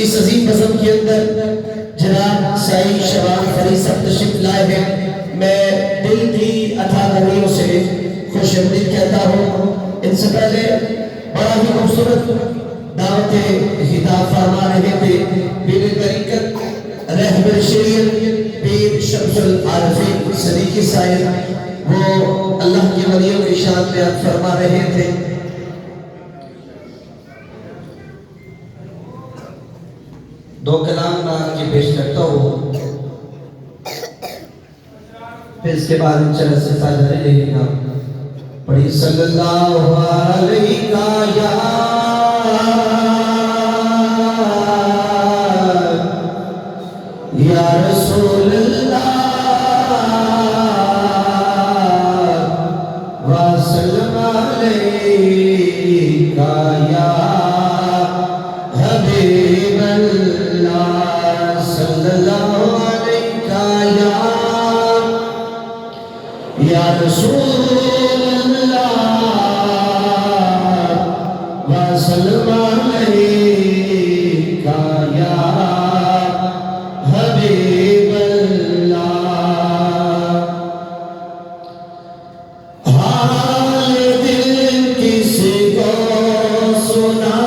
اس عظیم بزم کے اندر جناب سائی شباب فریض صاحب تشریف لائے ہیں. میں دل کی عطا گریوں سے خوش آمدید کہتا ہوں. ان سے پہلے بڑا ہی خوبصورت دعوت خطاب فرما رہے تھے پیر طریقت رہبر شریعت پیر شمس العارفین صدیقی صاحب. وہ اللہ کے ولیوں کی شان بیان فرما رہے تھے. دو کلام میں آپ کی پیش کرتا ہوں, پھر اس کے بعد انشاءاللہ سے فائدہ لے گا. پڑھی صلی اللہ علیہ یا رسول اللہ وسلم علیہ یا حبیب اللہ صلی اللہ علیہ یا رسول اللہ وسلم علیہ یا حبیب اللہ. حال دل کسی کو سنا